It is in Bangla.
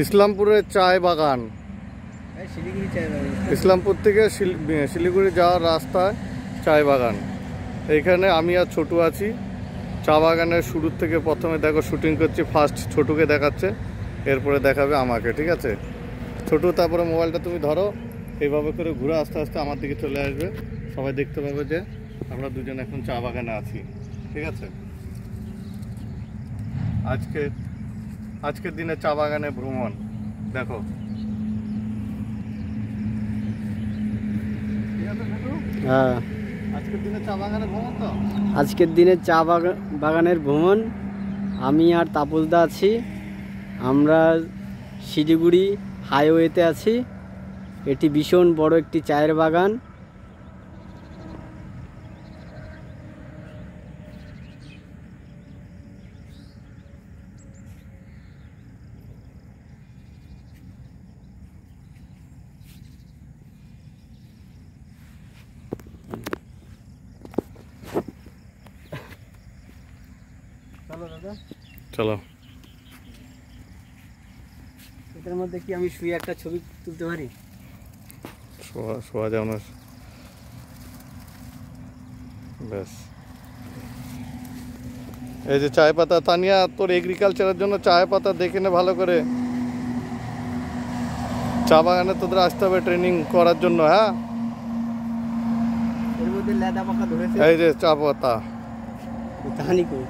ইসলামপুরের চায় বাগান, ইসলামপুর থেকে শিলিগুড়ি যাওয়ার রাস্তায় চায় বাগান। এইখানে আমি আর ছোটু আছি। চা বাগানের শুরুর থেকে প্রথমে দেখো শুটিং করছি, ফার্স্ট ছোটুকে দেখাচ্ছে, এরপরে দেখাবে আমাকে, ঠিক আছে? ছোটু তারপরে মোবাইলটা তুমি ধরো, এইভাবে করে ঘুরে আস্তে আস্তে আমার দিকে চলে আসবে, সবাই দেখতে পাবে যে আমরা দুজন এখন চা বাগানে আছি, ঠিক আছে? আজকের দিনে চা বাগানে ভ্রমণ দেখো। হ্যাঁ, আজকের দিনে চা বাগানে ভ্রমণ তো আজকের দিনে চা বাগানের ভ্রমণ। আমি আর তাপসদা আছি, আমরা শিলিগুড়ি হাইওয়েতে আছি। এটি ভীষণ বড় একটি চায়ের বাগান। চলো দাদা, চলো। এটার মধ্যে কি আমি শুয়ে একটা ছবি তুলতে পারি? শোয়া যাও না, ব্যাস। এই যে চায় পাতা, তানিয়া তোর এগ্রিকালচারের জন্য চায় পাতা দেখে নে ভালো করে। চা বাগানে তোদের আসতে হবে ট্রেনিং করার জন্য। হ্যাঁ, এর মধ্যে লেদা পাকা ধরেছে, এই যে চা পাতা। তাহানি কই